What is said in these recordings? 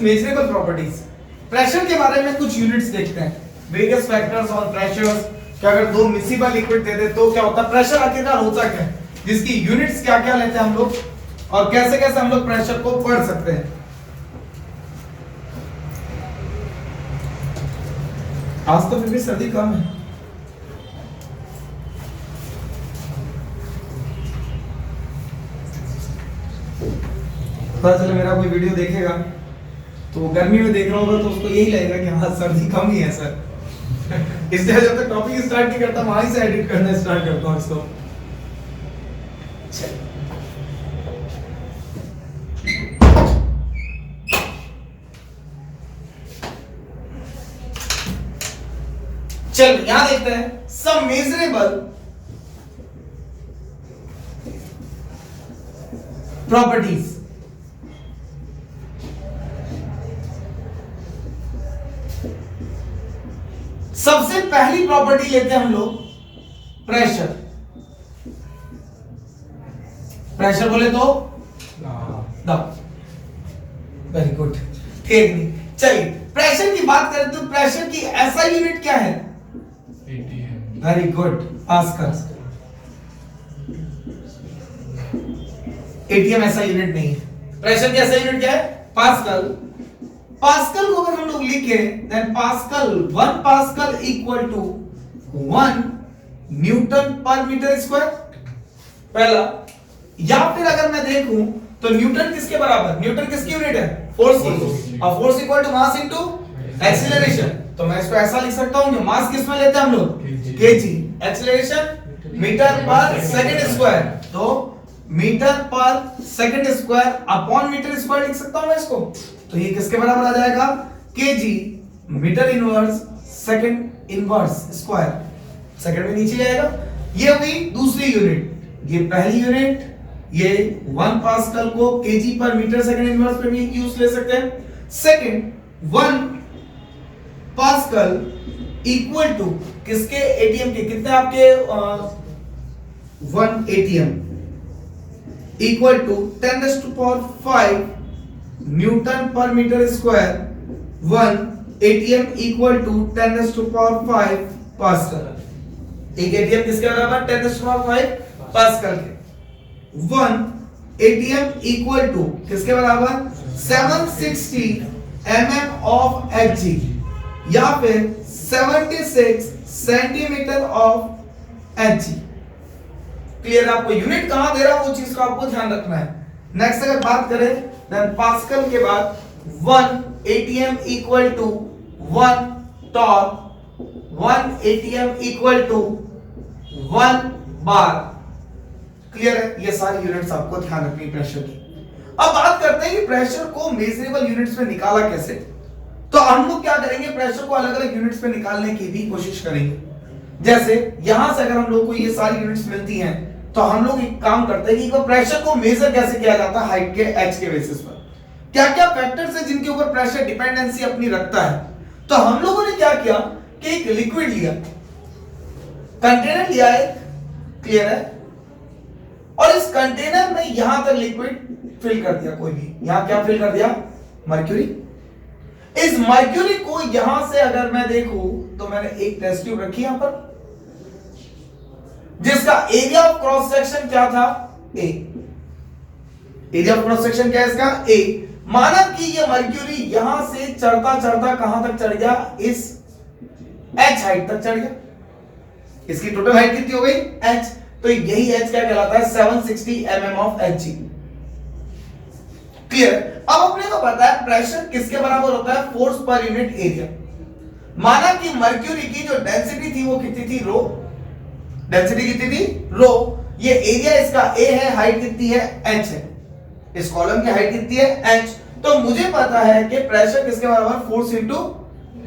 Measurable properties. Pressure के बारे में कुछ यूनिट्स देखते हैं। वेरियस फैक्टर्स ऑन प्रेशर्स, कि अगर दो मिसिबल लिक्विड दे दे तो क्या होता है, प्रेशर आखिरकार होता क्या है, जिसकी यूनिट्स क्या क्या लेते हैं हम लोग, और कैसे कैसे हम लोग प्रेशर को पढ़ सकते हैं। आज तो फिर भी सर्दी कम है। पता चले मेरा कोई वीडियो देखेगा तो गर्मी में देख रहा होगा तो उसको यही लगेगा कि हाँ सर्दी कम ही है सर। इसलिए जब तक टॉपिक स्टार्ट नहीं करता वहीं से एडिट करना स्टार्ट करता हूँ इसको। चल यहां देखते हैं सम मेजरेबल प्रॉपर्टीज। सबसे पहली प्रॉपर्टी लेते हैं हम लोग प्रेशर। प्रेशर बोले तो दबाव। वेरी गुड, ठीक नहीं। चलिए प्रेशर की बात करें तो प्रेशर की ऐसा यूनिट क्या है, ATM. Very good, pascal. ATM ऐसा यूनिट नहीं है। प्रेशर की ऐसा यूनिट क्या है, पास्कल। पास्कल को अगर हम लोग लिखे then pascal 1 pascal equal to 1 newton per metre square पहला। या फिर अगर मैं देखूं तो न्यूटन किसके बराबर, न्यूटन किसकी यूनिट है, फोर्स की, और force equal to mass into acceleration. तो मैं इसको ऐसा लिख सकता हूं कि मास किस में लेते हैं हम लोग, KG, acceleration metre per second square, तो metre per second square upon metre square लिख सकता हूं मैं इसको। तो ये किसके बराबर आ जाएगा, KG metre inverse second inverse square, second में नीचे जाएगा। ये हुई दूसरी यूनिट। ये पहली यूनिट, ये 1 पास्कल को केजी पर मीटर सेकंड इनवर्स पे भी यूज ले सकते हैं। सेकंड 1 पास्कल इक्वल टू किसके, एटीएम के, कितने आपके 1 ATM equal to 10⁵ newton per metre square. 1 ATM equal to 10⁵ pascal. एक एटीएम किसके बराबर, 10⁵ पास्कल के। 1 एटीएम इक्वल टू किसके बराबर, 760 mm ऑफ Hg, या फिर 76 सेंटीमीटर ऑफ Hg। क्लियर, आपको यूनिट कहां दे रहा है वो चीज का आपको ध्यान रखना है। नेक्स्ट अगर बात करें देन पास्कल के बाद 1 ATM equal to 1 torr, 1 ATM equal to 1 bar. Clear है, ये सारी यूनिट्स आपको ध्यान रखनी है प्रेशर की। अब बात करते हैं कि प्रेशर को मेजरेबल यूनिट्स में निकाला कैसे। तो हम लोग क्या करेंगे, प्रेशर को अलग अलग यूनिट्स में निकालने की भी कोशिश करेंगे। जैसे यहां से अगर हम लोग को ये सारी यूनिट्स मिलती हैं तो हम लोग एक काम करते हैं कि प्रेशर को मेजर कैसे किया जाता है, हाइट के एच के बेसिस पर। क्या क्या फैक्टर्स है जिनके ऊपर प्रेशर डिपेंडेंसी अपनी रखता है। तो हम लोगों ने क्या किया कि एक लिक्विड लिया, कंटेनर लिया एक, क्लियर है, और इस कंटेनर में यहां तक लिक्विड फिल कर दिया। कोई भी यहां क्या फिल कर दिया, मर्क्यूरी। इस मर्क्यूरी को यहां से अगर मैं देखूं तो मैंने एक टेस्ट ट्यूब रखी यहां पर, जिसका एरिया ऑफ क्रॉस सेक्शन क्या था, ए। एरिया ऑफ क्रॉस सेक्शन क्या है इसका, ए। माना कि ये मर्क्यूरी यहां से चढ़ता चढ़ता कहां तक चढ़ गया, इस एच हाइट तक चढ़ गया। इसकी टोटल हाइट कितनी हो गई, एच। तो यही एच क्या कहलाता है, 760 mm ऑफ Hg। क्लियर। अब अपने को पता है प्रेशर किसके बराबर होता है, फोर्स पर यूनिट एरिया। माना कि मर्क्यूरी की जो डेंसिटी थी वो कितनी थी, रो। डेंसिटी कितनी थी, रो। ये एरिया इसका ए है, हाइट कितनी है, एच है। इस कॉलम की हाइट कितनी है, एच। तो मुझे पता है कि प्रेशर किसके बराबर, force into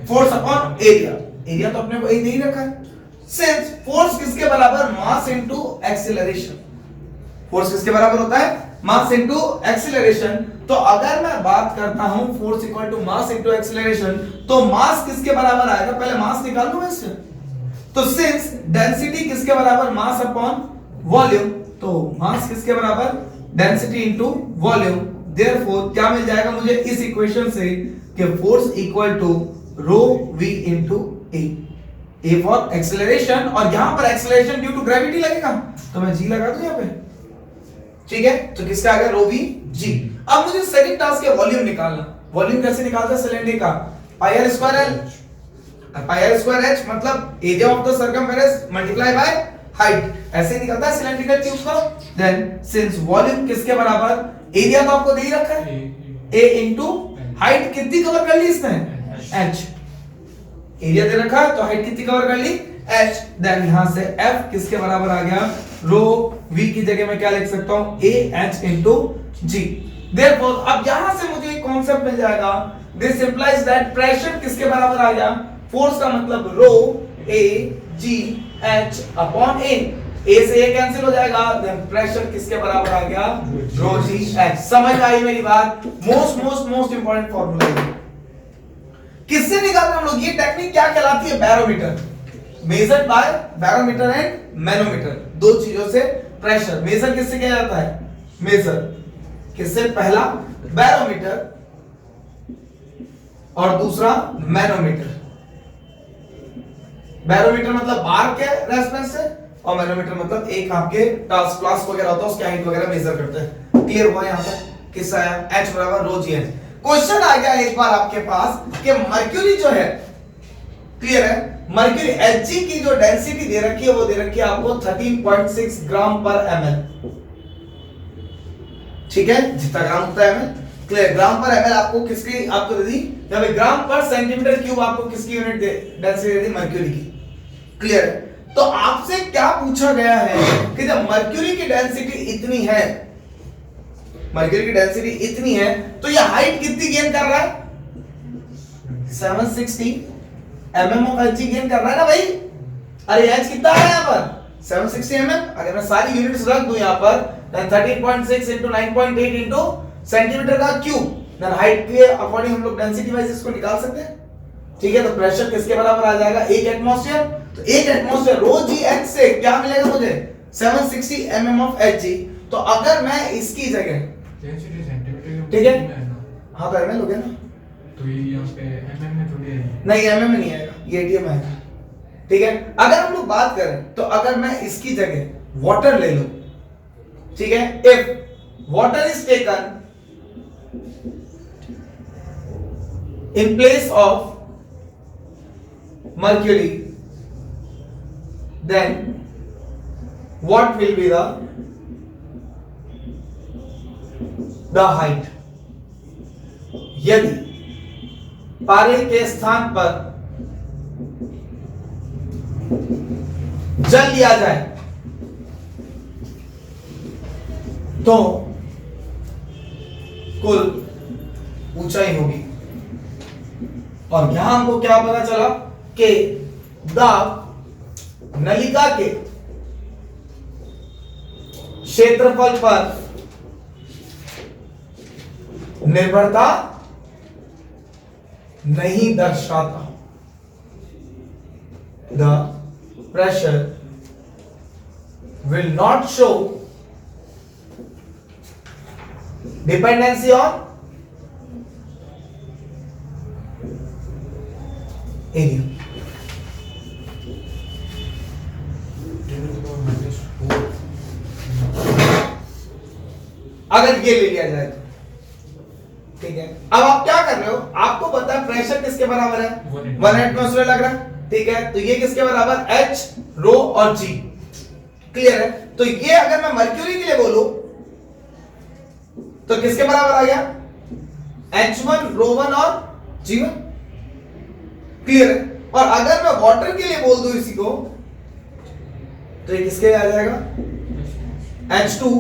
force upon area. Area तो अपने को ए नहीं रखा है। सिंस फोर्स किसके बराबर, मास इनटू एक्सीलरेशन। फोर्स किसके बराबर होता है, मास इनटू एक्सीलरेशन। तो अगर मैं बात करता हूं force equal to mass into acceleration, तो मास किसके बराबर आएगा, पहले मास निकाल लूं इससे। तो सिंस डेंसिटी किसके बराबर, मास अपॉन वॉल्यूम, तो मास किसके बराबर, डेंसिटी इनटू वॉल्यूम। देयरफॉर क्या मिल जाएगा मुझे इस इक्वेशन से कि force equal to rho v into a. A for acceleration, और यहां पर एक्सेलरेशन ड्यू टू ग्रेविटी लगेगा तो मैं जी लगा दूं यहां पे, ठीक है। तो किसका आ गया रो वी जी। अब मुझे सेकंड टास्क है वॉल्यूम निकालना। वॉल्यूम कैसे निकालते हैं सिलेंडर का? Pi R square L, pi R square H मतलब area of the circumference multiply by height, ऐसे निकलता है सिलेंड्रिकल ट्यूब का। देन सिंस वॉल्यूम किसके बराबर, एरिया तो आपको दे ही रखा है a इनटू हाइट कितनी कवर कर ली इसने h, एरिया दे रखा है तो हाइट कितनी कवर कर ली h। देन यहां से f किसके बराबर आ गया, रो v की जगह मैं क्या लिख सकता हूं a h into g। Therefore अब यहां से मुझे एक कॉन्सेप्ट मिल जाएगा, दिस इंप्लाइज दैट प्रेशर किसके बराबर आ गया, फोर्स का मतलब रो a g h upon a, a से a कैंसिल हो जाएगा, देन प्रेशर किसके बराबर आ गया, रो g h। समझ आई मेरी बात? मोस्ट इंपॉर्टेंट फार्मूला है। किससे निकालना हम लोग, ये टेक्निक क्या कहलाती है, barometer, measured by barometer and manometer, दो चीजों से प्रेशर मेजर किससे किया जाता है, मेजर किससे, पहला बैरोमीटर और दूसरा मैनोमीटर। बैरोमीटर मतलब बार के रेफरेंस से, और मैनोमीटर मतलब एक आपके टास्क क्लास वगैरह होता है उसकी हाइट वगैरह मेजर करते हैं। क्लियर हुआ यहां पर किससे आया, h बराबर रो जी एच। क्वेश्चन आ गया एक बार आपके पास कि मर्क्यूरी जो है, क्लियर है, मर्क्यूरी Hg की जो डेंसिटी दे रखी है वो दे रखी है आपको 13.6 ग्राम पर ml, ठीक है, जितना ग्राम होता है ml, क्लियर। ग्राम पर ml आपको किसकी आपको दे दी, या फिर ग्राम पर सेंटीमीटर क्यूब आपको किसकी यूनिट डेंसिटी दे दी, मर्क्यूरी की, क्लियर है। तो आपसे क्या पूछा गया है कि जब मर्क्यूरी की डेंसिटी इतनी है, मर्क्यूरी की डेंसिटी इतनी है तो ये हाइट कितनी गेन कर रहा है, 760 mm ऑफ Hg गेन कर रहा है ना भाई। अरे H कितना है यहाँ पर 760 mm, अगर मैं सारी यूनिट्स रख दूं यहाँ पर, then 13.6 into 9.8 into सेंटीमीटर का क्यूब, देन हाइट के अकॉर्डिंग हम लोग डेंसिटी वाइज इसको निकाल सकते हैं, ठीक है। तो प्रेशर किसके बराबर आ जाएगा, एक एटमॉस्फेयर, तो एक एटमॉस्फेयर रो जी एच से क्या मिलेगा मुझे, 760 mm ऑफ Hg। तो अगर मैं इसकी जगह, ठीक है, हाँ तो ml हो गया ना, तो ये यहाँ पे mm में थोड़ी है, नहीं mm में नहीं आएगा, ये atm आएगा, ठीक है। अगर हम लोग बात करें तो अगर मैं इसकी जगह वाटर ले लूं, ठीक है, if water is taken in place of mercury, then what will be the height? यदि पारे के स्थान पर जल लिया जाए तो कुल ऊंचाई होगी। और यहां हमको क्या पता चला कि द नलिका के क्षेत्रफल पर निर्भरता नहीं दर्शाता, the pressure will not show dependency on area. अगर ये ले लिया जाए तो ठीक है। अब आप क्या कर रहे हो, आपको पता है प्रेशर किसके बराबर है, 1 एटमॉस्फेयर लग रहा है, ठीक है। तो ये किसके बराबर, H, रो और G, क्लियर है। तो ये अगर मैं मर्क्यूरी के लिए बोलूं तो किसके बराबर आ गया, H1, रो1 और G1, क्लियर है। और अगर मैं वाटर के लिए बोल दूं इसी को तो ये किसके आ जाएगा, H2,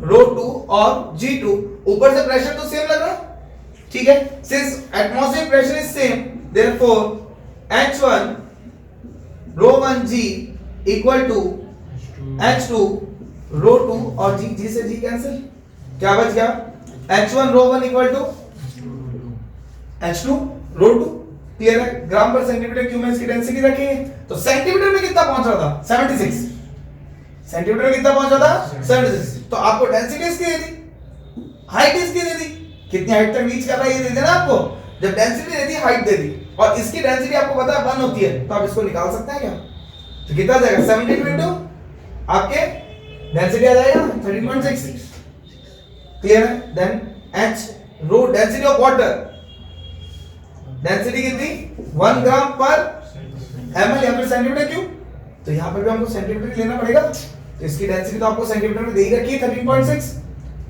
रो2 और G2। ऊपर से प्रेशर तो सेम लग रहा है, ठीक है। Since atmospheric pressure is same, therefore H1 रो1 G इक्वल टू H2 रो2 और G से G कैंसिल, क्या बच गया, H1 रो1 इक्वल टू H2 रो2, क्लियर है। ग्राम पर सेंटीमीटर क्यूब में इसकी डेंसिटी रखेंगे तो सेंटीमीटर में कितना पहुंच रहा था, 76, सेंटीमीटर में कितना पहुंच रहा था 76। तो आपको डेंसिटी इसकी दे दी, हाइट इसकी दे दी, कितनी हाइट तक रीच कर रहा है ये दे देना आपको। जब डेंसिटी दे दी हाइट दे दी और इसकी डेंसिटी आपको पता है 1 होती है तो आप इसको निकाल सकते हैं क्या? तो कितना आ जाएगा 72 इनटू आपके डेंसिटी आ जाएगा 13.6। क्लियर है? Then h rho density of water, density कितनी 1 ग्राम पर ml या फिर सेंटीमीटर क्यूब। तो यहां पर भी हमको सेंटीमीटर लेना पड़ेगा तो इसकी डेंसिटी तो आपको सेंटीमीटर में दे ही रखी है 13.6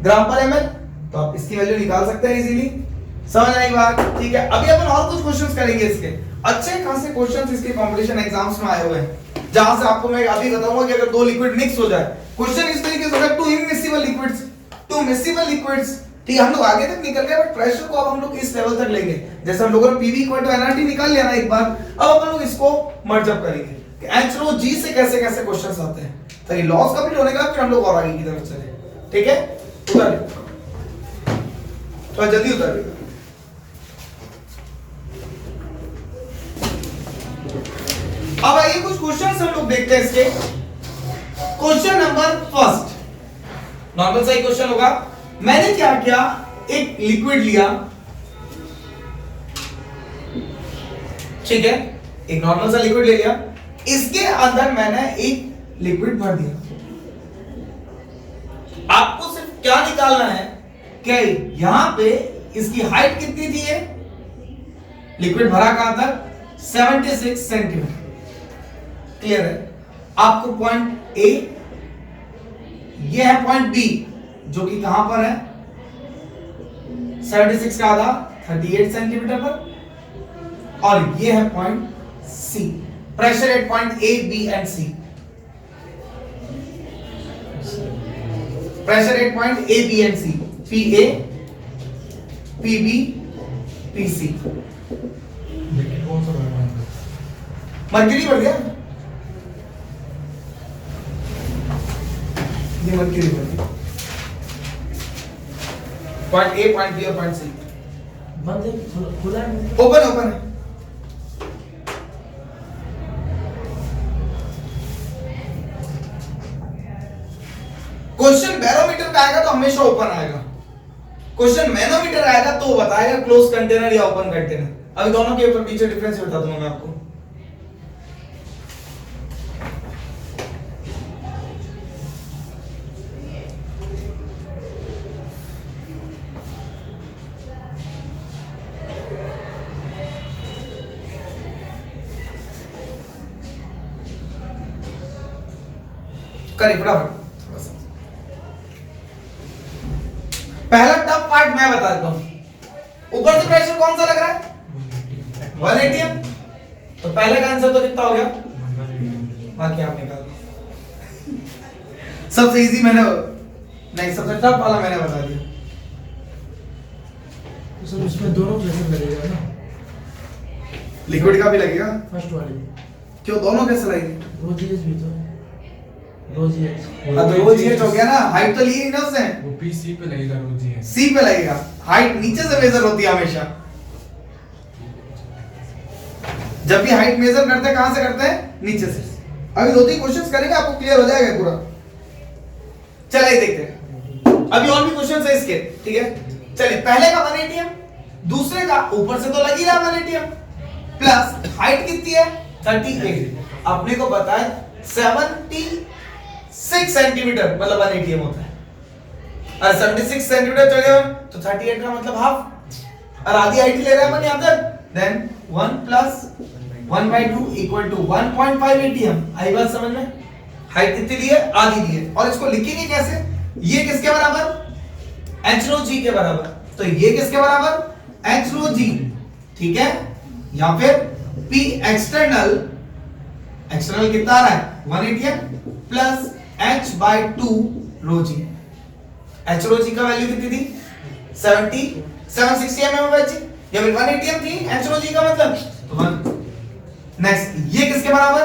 ग्राम पर ml, तो आप इसकी वैल्यू निकाल सकते हैं इजीली। समझ आई बात? ठीक है, अभी अपन और कुछ क्वेश्चंस करेंगे इसके। अच्छे खासे क्वेश्चंस इसके कंपटीशन एग्जाम्स में आए हुए हैं जहां से आपको मैं अभी बताऊंगा कि अगर दो लिक्विड मिक्स हो जाए, क्वेश्चन इस तरीके से होगा to immiscible liquids, two miscible liquids. ठीक है, हम लोग आगे तक निकल गए बट प्रेशर को अब हम लोग इस लेवल तक लेंगे। जैसे हम लोगों ने पीवी इक्वल टू एनआरटी निकाल लिया ना एक बार, अब अपन लोग इसको मर्ज अप करेंगे कि एच रो जी से कैसे कैसे क्वेश्चंस आते हैं। तो ये लॉस कंप्लीट होने के बाद फिर हम लोग और आगे की तरफ चले। ठीक है, उतर तो जल्दी उतर। अब आइए कुछ क्वेश्चंस हम लोग देखते हैं इसके। क्वेश्चन नंबर फर्स्ट, नॉर्मल सा ही क्वेश्चन होगा। मैंने क्या किया, एक लिक्विड लिया, ठीक है, एक नॉर्मल सा लिक्विड ले लिया, इसके अंदर मैंने एक लिक्विड भर दिया। आपको सिर्फ क्या निकालना है कि यहां पे इसकी हाइट कितनी थी, है लिक्विड भरा कहां तक 76 सेंटीमीटर। क्लियर है? आपको पॉइंट ए, ये है पॉइंट बी जो कि कहां पर है 76 का आधा 38 सेंटीमीटर पर, और ये है point C, pressure at point A B and C, pressure at point A B and C, P A P B P C. लेकिन कौन सा बढ़ा? मर्क्यूरी बढ़ गया, ये मर्क्यूरी बढ़ गया। पॉइंट ए, पॉइंट बी और पॉइंट सी बंद है, खुला है, ओपन ओपन है। क्वेश्चन बैरोमीटर का आएगा तो हमेशा ओपन आएगा, क्वेश्चन मैनोमीटर आएगा तो बताएगा क्लोज कंटेनर या ओपन कंटेनर। अभी दोनों के ऊपर पीछे डिफरेंस बता दूंगा मैं आपको। करिए फटाफट। पहला टफ पार्ट मैं बता देता हूं। ऊपर से प्रेशर कौन सा लग रहा है 180 तो पहले का आंसर तो कितना हो गया, बाकी आप निकाल दो। सबसे इजी मैंने नहीं, सबसे टफ वाला मैंने बता दिया। तो सर उसमें दोनों प्रेशर लगेगा ना, लिक्विड का भी लगेगा, फर्स्ट वाली क्यों दोनों कैसे लगेंगे? रोजीएस भी तो रोजीएस, हाँ तो वो जीएच हो गया ना, हाइट तो ली ही ना उसने, वो पी सी पे लगेगा रोजी है। सी पे लगेगा। हाइट नीचे से मेजर होती है हमेशा, जब भी हाइट मेजर करते हैं कहां से करते हैं, नीचे से। अभी 2-3 क्वेश्चंस करेंगे आपको क्लियर हो जाएगा पूरा। चलिए देखते हैं, अभी और भी क्वेश्चंस है इसके, ठीक है। चलिए पहले का 180 दूसरे का ऊपर से तो लग ही रहा 180 प्लस हाइट कितनी है 38, अपने को पता है 76 सेंटीमीटर मतलब 180 होता है, और 76 सेंटीमीटर चले तो 38 का मतलब हाफ, और आधी हाइट ले रहे हैं अपन यहां तक। Then 1 plus 1/2 equal to 1.5 ATM। आई बात समझ में? हाइट कितनी दी है, आधी दी है, और इसको लिखेंगे कैसे, ये किसके बराबर h रो g के बराबर, तो ये किसके बराबर h रो g, ठीक है, या फिर p एक्सटर्नल, एक्सटर्नल कितना आ रहा है 180 प्लस h/2 रो g। h रो g का वैल्यू कितनी थी 760 mm, या फिर 180 थी h रो g का मतलब तो 1। नेक्स्ट ये किसके बराबर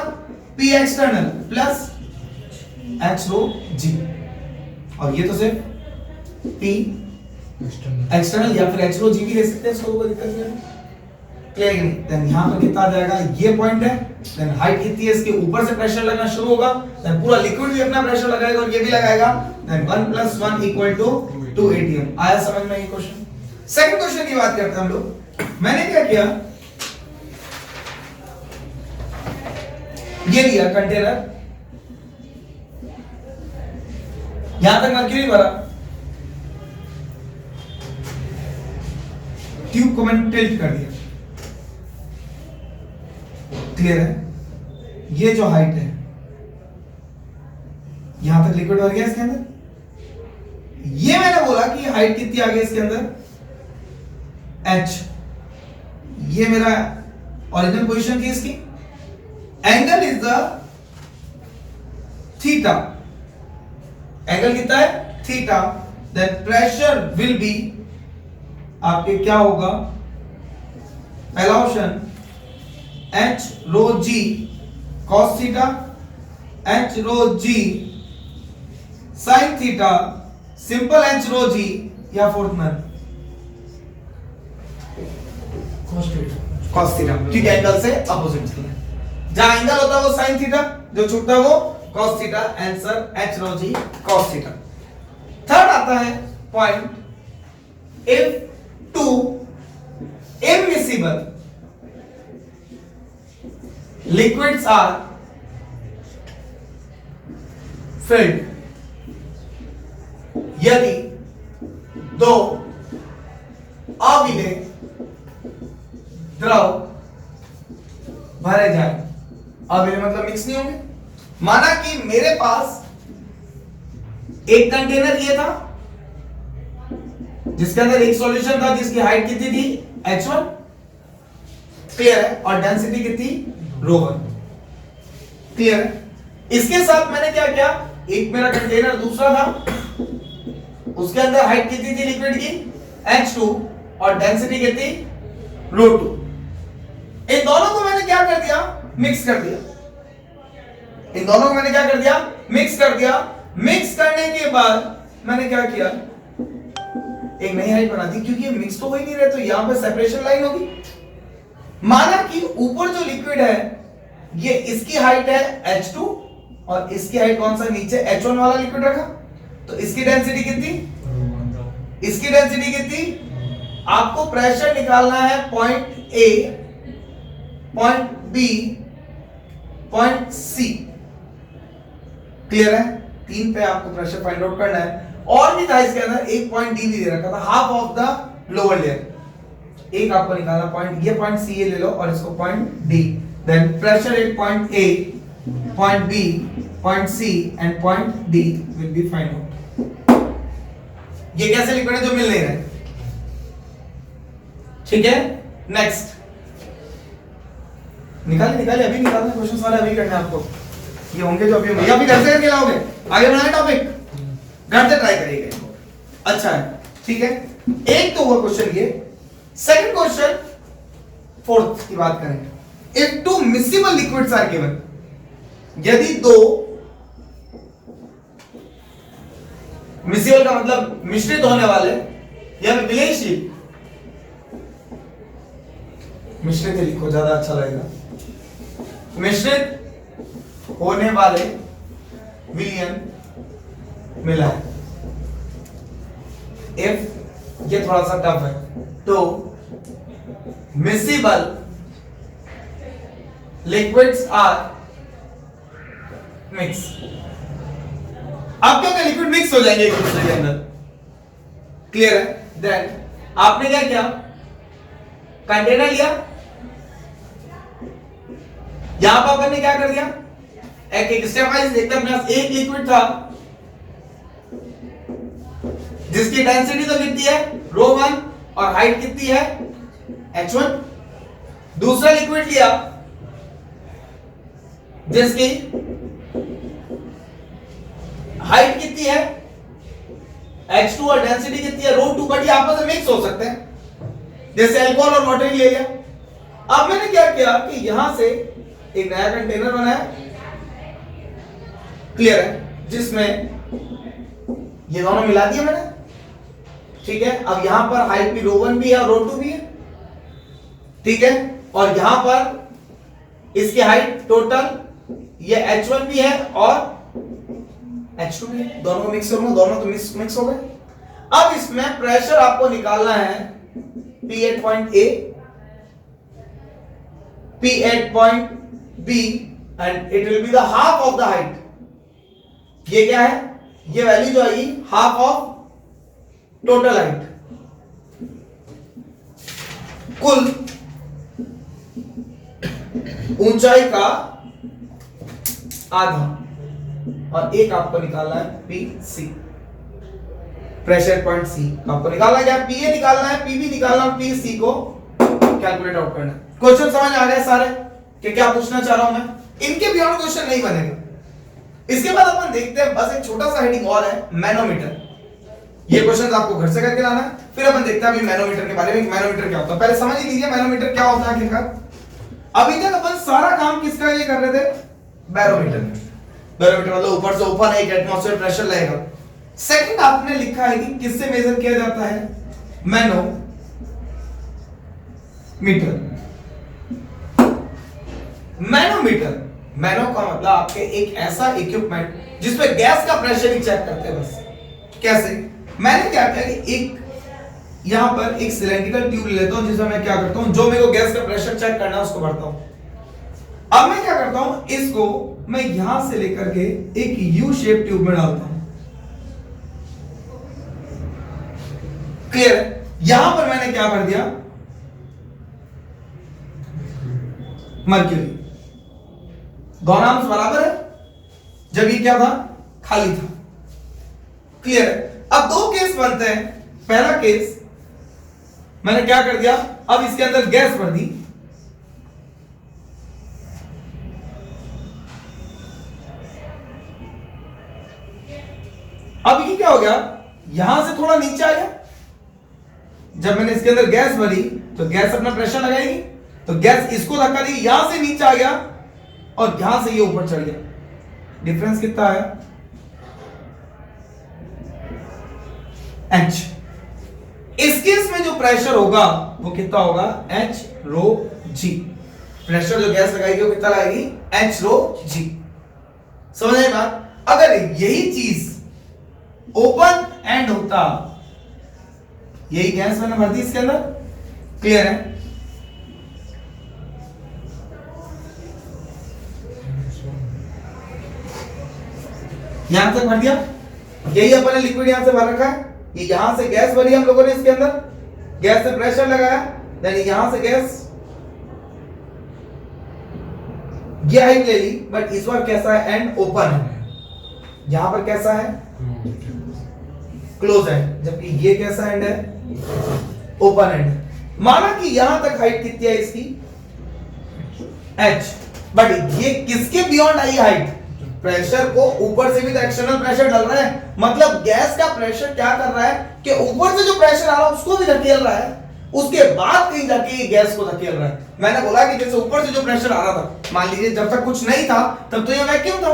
p एक्सटर्नल प्लस h रो g, और ये तो सिर्फ p एक्सटर्नल या फिर h रो g भी ले सकते हैं, इसको कोई दिक्कत नहीं है। क्लियर है? देन यहां पर कितना आ जाएगा, ये पॉइंट है, देन हाइट कितनी है इसके ऊपर से प्रेशर लगना शुरू होगा, देन पूरा लिक्विड भी अपना प्रेशर लगाएगा और ये भी लगाएगा, देन 1 + 1 = 2 ATM। आया समझ में ये क्वेश्चन? सेकंड क्वेश्चन की बात करते हैं हम लोग। मैंने क्या किया, ये लिया कंटेनर, यहां तक मर्क्यूरी भरा, ट्यूब को मैंने टिल्ट कर दिया। क्लियर है? ये जो हाइट है, यहां तक लिक्विड भर गया इसके अंदर। ये मैंने बोला कि हाइट कितनी आ गई इसके अंदर, h। ये मेरा ओरिजिनल पोजीशन थी इसकी। Angle is the theta, angle कितना है, theta. Then pressure will be, आपके क्या होगा, पहला ऑप्शन h रो g cos थीटा, h रो g sin theta, simple h रो g, या फोर्थ नन cos थीटा। ठीक है, एंगल से अपोजिट थी, जहां एंगल होता है वो sin थीटा, जो छूटता है वो cos थीटा। आंसर h रो g cos थीटा। थर्ड आता है point, if two immiscible liquids are filled, यदि दो अविलेय द्रव भरे जाए, अविलेय मतलब मिक्स नहीं होंगे। माना कि मेरे पास एक कंटेनर ये था जिसके अंदर एक सॉल्यूशन था जिसकी हाइट कितनी थी, h1, क्लियर है, और डेंसिटी कितनी, ρ1, क्लियर है। इसके साथ मैंने क्या किया, एक मेरा कंटेनर दूसरा था, उसके अंदर हाइट कितनी थी लिक्विड की, h2, और डेंसिटी कितनी, ρ2। इन दोनों को मैंने क्या कर दिया, मिक्स कर दिया। इन दोनों को मैंने क्या कर दिया, मिक्स कर दिया। मिक्स करने के बाद मैंने क्या किया, एक नई हाइट बना दी, क्योंकि ये मिक्स तो हो ही नहीं रहे, तो यहां पे सेपरेशन लाइन होगी। माना कि ऊपर जो लिक्विड है ये इसकी हाइट है h2 और इसकी हाइट कौन सा, नीचे h1 वाला लिक्विड रखा, तो इसकी डेंसिटी कितनी, इसकी डेंसिटी कितनी। आपको प्रेशर निकालना है point A, point B, point C, clear है। 3 पे आपको प्रेशर फाइंड आउट करना है। और भी था इसके अंदर, एक पॉइंट डी भी दे रखा था, half of the lower layer. एक आपको निकालना पॉइंट, ये पॉइंट सी ले लो और इसको point D. Then pressure at point A, point B, point C and point D will be find out. ये कैसे लिक्विड है जो मिल नहीं रहे, ठीक है। नेक्स्ट निकालिए अभी निकालना, क्वेश्चन सारे अभी करने हैं आपको। ये होंगे जो अभी होंगे, अभी घर से करके लाओगे, आगे बढ़ाएं टॉपिक, घर से ट्राई करिएगा इसको, अच्छा है, ठीक है। एक तो हुआ क्वेश्चन ये। सेकंड क्वेश्चन, फोर्थ की बात करें, if two miscible liquids are given, यदि दो, मिक्सिबल का मतलब मिश्रित होने वाले या विलयनशील, मिश्रित लिखो ज्यादा अच्छा लगेगा, मिश्रित होने वाले विलयन मिला है। इफ, ये थोड़ा सा टफ है, तो मिक्सिबल लिक्विड्स आर मिक्स। अब क्या लिक्विड मिक्स हो जाएंगे एक दूसरे के अंदर, क्लियर है। देन आपने क्या किया, कंटेनर लिया, यहां पर अपन ने क्या कर दिया, एक स्टेप वाइज देखते हैं। अपने पास एक लिक्विड था जिसकी डेंसिटी तो कितनी है, ρ1, और हाइट कितनी है, h1। दूसरा लिक्विड लिया जिसकी हाइट कितनी है, h2, और डेंसिटी कितनी है, ρ2, बट ये आपस में मिक्स हो सकते हैं, जैसे अल्कोहल और वाटर ले लिया। अब मैंने क्या किया कि यहां से एक नया कंटेनर बनाया, क्लियर है, जिसमें ये दोनों मिला दिया मैंने, ठीक है। अब यहां पर हाइट भी ρ1 भी है और ρ2 भी है, ठीक है। और यहां पर इसकी हाइट टोटल ये h1 भी है और h2 भी है, दोनों मिक्स हो गए, दोनों तो मिक्स हो गए। अब इसमें प्रेशर आपको निकालना है P at point A, P at point B and it will be the half of the height. ये क्या है? ये वैल्यू जो आएगी हाफ ऑफ टोटल हाइट, कुल ऊंचाई का आधा, और एक आपको निकालना है P C, pressure point C आपको निकालना है, क्या पी ए निकालना है, पी बी निकालना है, पी सी को कैलकुलेट आउट करना है। क्वेश्चन समझ आ गए सारे कि क्या पूछना चाह रहा हूं मैं? इनके बियॉन्ड क्वेश्चन नहीं बनेगा। इसके बाद अपन देखते हैं, बस एक छोटा सा हेडिंग और है, मैनोमीटर। ये क्वेश्चन आपको घर से करके लाना है, फिर अपन देखते हैं अभी मैनोमीटर के बारे में। मैनोमीटर क्या होता है पहले समझ ही लीजिए, मैनोमीटर क्या होता है आखिरकार। अभी तक अपन सारा काम किसका ये कर रहे थे? बैरोमीटर। बैरोमीटर मतलब ऊपर से ओपन है, एक एटमॉस्फेयर प्रेशर लगेगा। सेकंड आपने लिखा है कि किससे मेजर किया जाता है? मैनोमीटर। मैनोमीटर, मैनो का मतलब आपके एक ऐसा इक्विपमेंट जिसमें गैस का प्रेशर ही चेक करते हैं बस। कैसे? मैंने क्या किया कि एक यहां पर एक सिलेंड्रिकल ट्यूब लेता हूं जिसमें मैं क्या करता हूं, जो मेरे को गैस का प्रेशर चेक करना है उसको भरता हूं। अब मैं क्या करता हूं, इसको मैं यहां से लेकर के एक यू शेप ट्यूब में डालता हूं। क्लियर है? यहां पर मैंने क्या भर दिया? मर्क्यूरी। दोनों आर्म्स बराबर है, जब ये क्या था? खाली था। क्लियर है? अब दो केस बनते हैं। पहला केस मैंने क्या कर दिया, अब इसके अंदर गैस भर दी। अब ये क्या हो गया, यहां से थोड़ा नीचे आ गया। जब मैंने इसके अंदर गैस भरी तो गैस अपना प्रेशर लगाएगी, तो गैस इसको धक्का दी, यहां से नीचे आ गया और यहां से ये ऊपर चढ़ गया। डिफरेंस कितना आया? H। इस केस में जो प्रेशर होगा वो कितना होगा? H रो G। प्रेशर जो गैस लगाएगी वो कितना लगाएगी? H रो G। समझ आई बात? अगर यही चीज ओपन एंड होता, यही गैस मैंने भर दी इसके अंदर। क्लियर है? यहां तक भर दिया, यही अपन ने लिक्विड यहां से भर रखा है। ये यहां से गैस भरी हम लोगों ने इसके अंदर, गैस से प्रेशर लगाया, यानी यहां से गैस ये हाइट ले ली, बट इस बार कैसा है? एंड ओपन है। यहां पर कैसा है? क्लोज है, जबकि ये कैसा एंड है? Open and. माना कि यहां तक हाइट कितनी है इसकी? H, बट ये किसके बियॉन्ड आई हाइट? प्रेशर को ऊपर से भी तो एक्सटर्नल प्रेशर डाल रहा है, मतलब गैस का प्रेशर क्या कर रहा है कि ऊपर से जो प्रेशर आ रहा है उसको भी धकेल रहा है, उसके बाद कहीं जाके ये गैस को धकेल रहा है। मैंने बोला कि जैसे ऊपर से जो प्रेशर आ रहा था, मान लीजिए जब तक कुछ नहीं था तब तो ये वैक्यूम था,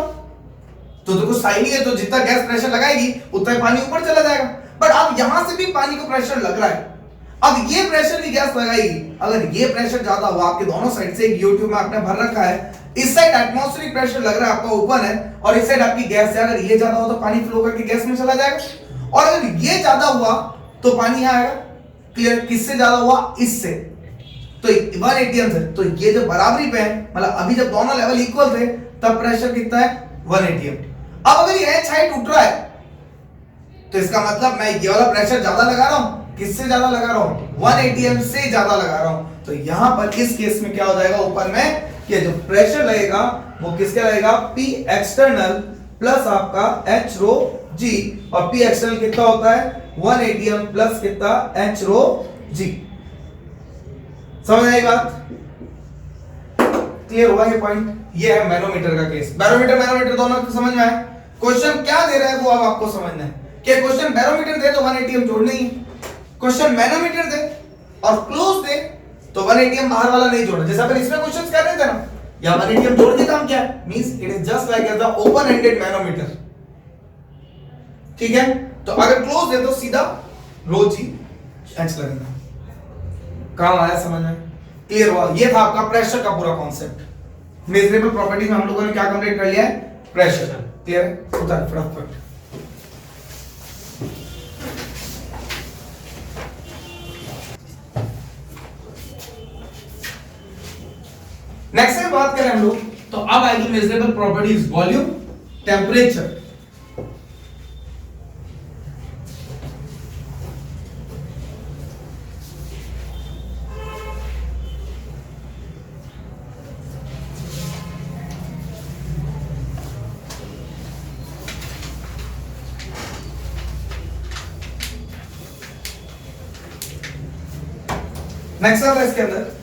तो कुछ साइन ही है, तो जितना गैस प्रेशर लगाएगी उतना ही पानी ऊपर चला जाएगा। बट अब यहां से भी पानी को प्रेशर लग रहा है, अब ये प्रेशर भी गैस लगाएगी। अगर ये प्रेशर ज्यादा हुआ, आपके दोनों साइड से एक यूट्यूब में आपने भर रखा है, इस साइड एटमॉस्फेरिक प्रेशर लग रहा है आपका ओपन है, और इस साइड आपकी गैस है। अगर ये ज्यादा हो तो पानी फ्लो करके गैस में चला जाएगा, और अगर ये ज्यादा हुआ तो पानी यहां आएगा। क्लियर? किससे ज्यादा हुआ? इससे। तो 180 से, तो ये जो बराबरी पे है, मतलब अभी जब दोनों लेवल इक्वल थे तब प्रेशर कितना है? 180। अब अगर ये H हाइट उठ रहा है तो इसका मतलब मैं ये वाला प्रेशर ज्यादा लगा रहा हूं। किससे ज्यादा लगा रहा हूं? 180 से ज्यादा लगा रहा हूं। तो यहां पर इस केस में क्या हो जाएगा ऊपर में, कि जो प्रेशर लगेगा वो किसका लगेगा? P एक्सटर्नल प्लस आपका H रो G, और P एक्सटर्नल कितना होता है? 180 प्लस कितना? H रो G। समझ आई बात? क्लियर हुआ ये पॉइंट? ये है मैनोमीटर का केस। बैरोमीटर मैनोमीटर दोनों को समझ में आया? क्वेश्चन क्या दे रहा है वो अब आपको समझना है। कि क्वेश्चन बैरोमीटर दे तो 180 जोड़ना ही, क्वेश्चन मैनोमीटर दे और क्लोज दे तो 180 बाहर वाला नहीं जोड़ना। जैसे अपन इसमें क्वेश्चंस कर रहे थे ना, या 180 जोड़ के काम क्या है? Means it is just like the open ended manometer. ठीक है? तो अगर क्लोज है तो सीधा रो जी एच लगेगा। काम आया समझ में? क्लियर हुआ? ये था आपका प्रेशर का पूरा कॉन्सेप्ट। मेजरेबल प्रॉपर्टी में हम लोगों ने क्या कंप्लीट कर लिया है? प्रेशर। क्लियर है? उतार फटाफट। नेक्स्ट में बात करें हम लोग तो अब आएगी measurable properties, volume, temperature. Next आता है इसके अंदर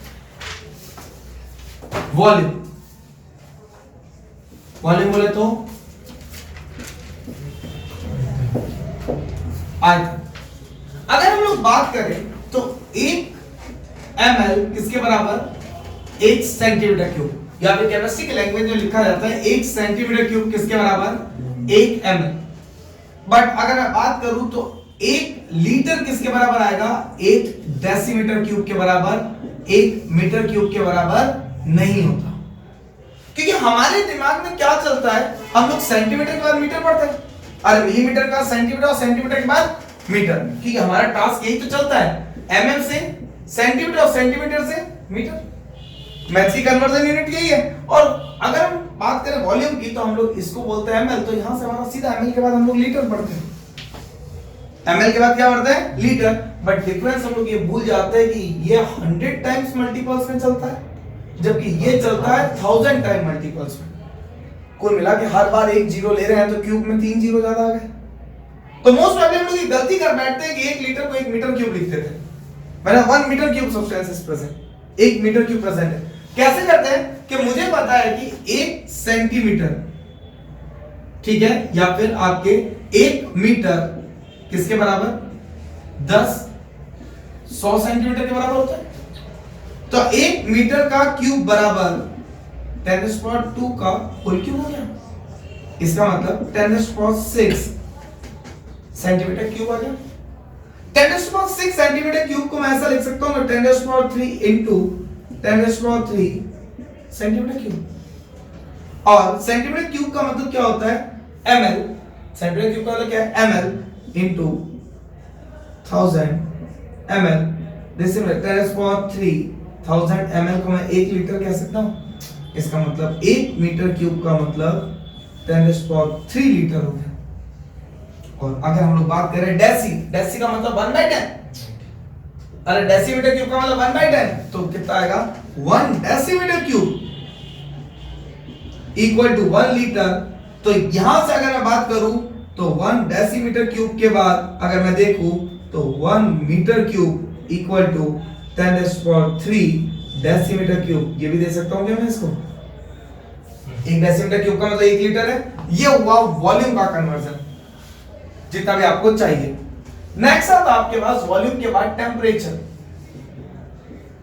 वॉल्यूम। वॉल्यूम बोले तो आयतन। अगर हम लोग बात करें तो 1 ml किसके बराबर, 1 सेंटीमीटर क्यूब, या फिर केमिस्ट्री की लैंग्वेज में लिखा जाता है 1 सेंटीमीटर क्यूब किसके बराबर, 1 ml। बट अगर मैं बात करूं तो 1 लीटर किसके बराबर आएगा, 1 डेसीमीटर क्यूब के बराबर, 1 मीटर क्यूब के बराबर नहीं होता। क्योंकि हमारे दिमाग में क्या चलता है, हम लोग सेंटीमीटर के बाद मीटर पढ़ते हैं, और मिलीमीटर का सेंटीमीटर और सेंटीमीटर के बाद मीटर, क्योंकि हमारा टास्क यही तो चलता है, एमएम से सेंटीमीटर और सेंटीमीटर से मीटर। मैथ्स की कन्वर्जन यूनिट यही है। और अगर हम बात करें वॉल्यूम की तो हम लोग इसको बोलते हैं एमएल, तो यहां से हमारा सीधा एमएल के बाद हम लोग लीटर पढ़ते हैं। एमएल के बाद क्या पढ़ते हैं, लीटर। बट डिफरेंस हम लोग ये भूल जाते हैं कि ये 100 टाइम्स मल्टीपल्स में चलता है, जबकि ये चलता है 1000 टाइम मल्टीपल्स में। कुल मिला के हर बार एक जीरो ले रहे हैं तो क्यूब में 3 जीरो ज्यादा आ गए। तो मोस्ट प्रॉब्लम हम लोग ये गलती कर बैठते हैं कि 1 लीटर को 1 मीटर क्यूब लिखते थे, मैंने 1 metre cube substance is present, 1 metre cube present है। कैसे करते हैं कि मुझे पता है कि 1 सेंटीमीटर, ठीक है, या फिर आपके 1 मीटर किसके बराबर, 100 सेंटीमीटर के बराबर होता है। तो 1 मीटर का क्यूब बराबर 10⁻² का होल क्यूब हो गया। इसका मतलब 10⁻6 सेंटीमीटर क्यूब आ गया। 10⁻6 सेंटीमीटर क्यूब को मैं ऐसा लिख सकता हूं 10⁻3 इंटू 10⁻3 सेंटीमीटर क्यूब। और सेंटीमीटर क्यूब का मतलब क्या होता है, ml। सेंटीमीटर क्यूब का मतलब क्या है, ml into 1000 ml। Decimal 10⁻3 1000 ml को मैं 1 लीटर कह सकता हूं। इसका मतलब 1 मीटर क्यूब का मतलब 10⁻3 लीटर हो गया। और अगर हम लोग बात करें डेसी का मतलब 1/10। अरे डेसीमीटर क्यूब का मतलब 1/10, तो कितना आएगा, 1 decimetre cube equal to 1 litre. तो यहां से अगर मैं बात करूं तो 1 डेसीमीटर क्यूब के बाद अगर मैं देखूं तो 1 metre cube equal to 10⁻3 decimetre cube. ये भी दे सकता हूं क्या मैं इसको, 1 डेसीमीटर क्यूब का मतलब 1 लीटर है। ये हुआ वॉल्यूम का कन्वर्जन, जितना भी आपको चाहिए। नेक्स्ट आता आपके पास वॉल्यूम के बाद टेम्परेचर।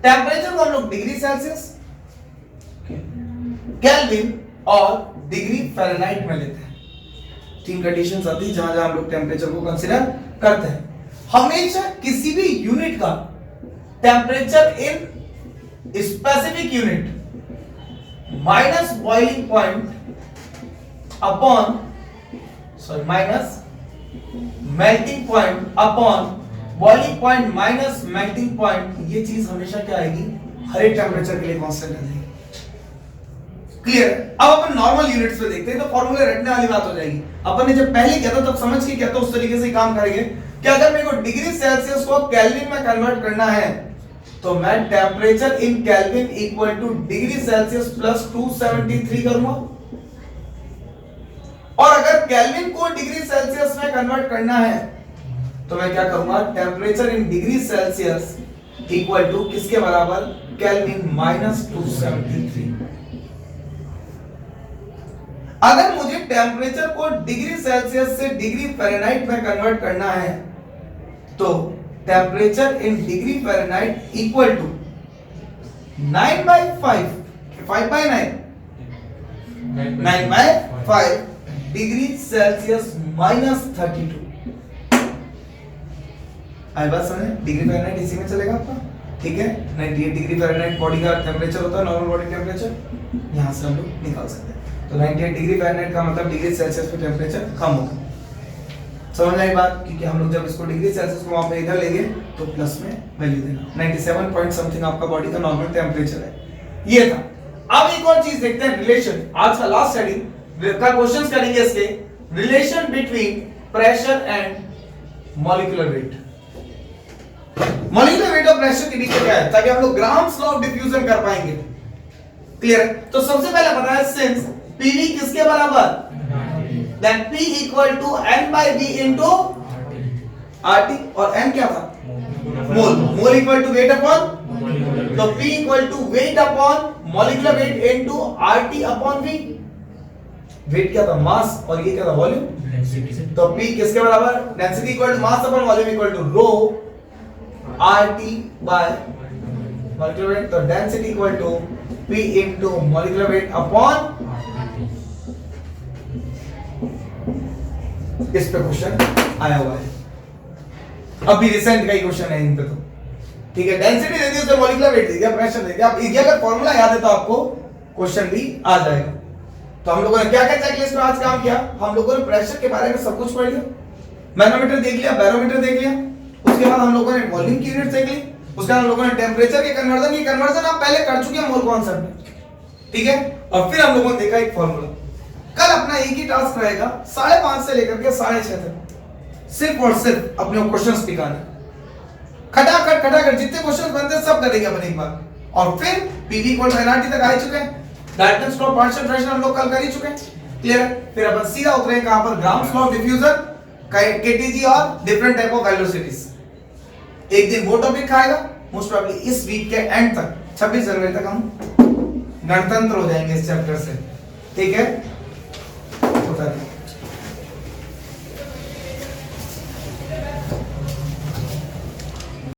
टेम्परेचर को हम लोग डिग्री सेल्सियस, केल्विन और डिग्री फ़ारेनहाइट में लेते हैं। 3 कंडीशंस आती है जहां जहां हम लोग टेम्परेचर को कंसीडर करते हैं। हमेशा किसी भी यूनिट का temperature in specific unit minus boiling point upon minus melting point upon boiling point minus melting point, ये चीज हमेशा क्या आएगी, हर एक टेम्परेचर के लिए कांस्टेंट रहेगी। क्लियर। अब अपन नॉर्मल यूनिट्स पे देखते हैं तो फॉर्मूले रटने वाली बात हो जाएगी। अपन ने जब पहले किया था तब समझ के किया था, उस तरीके से काम करेंगे कि अगर मेरे को डिग्री सेल्सियस को केल्विन में कन्वर्ट करना है तो मैं temperature in kelvin equal two degree Celsius plus 273 करूंगा। और अगर केल्विन को डिग्री सेल्सियस में कन्वर्ट करना है तो मैं क्या करूंगा, temperature in degree Celsius equal to किसके बराबर, केल्विन माइनस 273। अगर मुझे टेम्परेचर को डिग्री सेल्सियस से डिग्री फ़ारेनहाइट में कन्वर्ट करना है तो temperature in degree Fahrenheit equal to 9/5 5/9 9/5 degree Celsius minus 32। आई बात समझे, डिग्री फ़ारेनहाइट इसी में चलेगा आपका, ठीक है। 98 डिग्री फ़ारेनहाइट बॉडी का टेम्परेचर होता है, नॉर्मल बॉडी टेम्परेचर, यहां से हम लोग निकाल सकते हैं। तो 98 डिग्री फ़ारेनहाइट का मतलब डिग्री सेल्सियस पे टेम्परेचर कम होगा। समझ में आई बात, क्योंकि हम लोग जब इसको डिग्री सेल्सियस को वहां पे इधर लेंगे तो प्लस में वैल्यू देना। 97 पॉइंट समथिंग आपका बॉडी का नॉर्मल टेम्परेचर है, ये था। अब एक और चीज देखते हैं, रिलेशन। आज का लास्ट स्टडी का क्वेश्चंस करेंगे इसके, relation between pressure and molecular weight. Molecular weight और प्रेशर के बीच में क्या है, ताकि हम लोग ग्राम्स लॉ ऑफ डिफ्यूजन कर पाएंगे। क्लियर है? तो सबसे पहले पता है, सिंस पीवी किसके बराबर, then P equal to N by V into RT, और N क्या था, mole. Mole equal to weight upon, तो P equal to weight upon molecular weight into RT upon V। Weight क्या था, मास, और ये क्या था, वॉल्यूम। तो P किसके बराबर, density equal to mass upon volume equal to rho RT by molecular weight. तो density equal to P into molecular weight upon, इस पे क्वेश्चन आया हुआ है, अभी रिसेंट का ही क्वेश्चन है इन पे। तो ठीक है, डेंसिटी दे दी, उससे मॉलिक्यूलर वेट दे दिया, प्रेशर दे दिया। अब ये अगर फॉर्मूला याद है तो आपको क्वेश्चन भी आ जाएगा। तो हम लोगों ने क्या क्या चेकलिस्ट में आज काम किया, हम लोगों ने प्रेशर के बारे में सब कुछ पढ़ लिया, मैनोमीटर देख लिया, बैरोमीटर देख लिया, उसके बाद हम लोगों ने वॉल्यूम की यूनिट देख ली, उसके बाद हम लोगों ने टेंपरेचर के कन्वर्जन, ये कन्वर्जन आप पहले कर चुके हैं मोल कॉन्सेप्ट में। ठीक है, और फिर हम लोगों ने देखा एक फॉर्मूला। कल अपना एक ही टास्क रहेगा 5:30 से लेकर के 6:30 तक, सिर्फ और सिर्फ अपने क्वेश्चंस दिखाने, खटाखट जितने क्वेश्चंस बनते हैं सब करेंगे अपन एक बार। और फिर पीवी इक्वल एनआरटी तक आ चुके हैं, डाल्टन्स लॉ पार्शियल फ्रैक्शन हम लोग कल कर ही चुके हैं। क्लियर है? फिर अपन सीधा उतरे कहां पर, grams law of diffusion, KTG और डिफरेंट टाइप ऑफ वेलोसिटीज। एक दिन वो टॉपिक खाएगा, मोस्ट प्रोबब्ली इस वीक के एंड तक 26 जनवरी तक हम गणतंत्र हो जाएंगे इस चैप्टर से। ठीक है, होता है।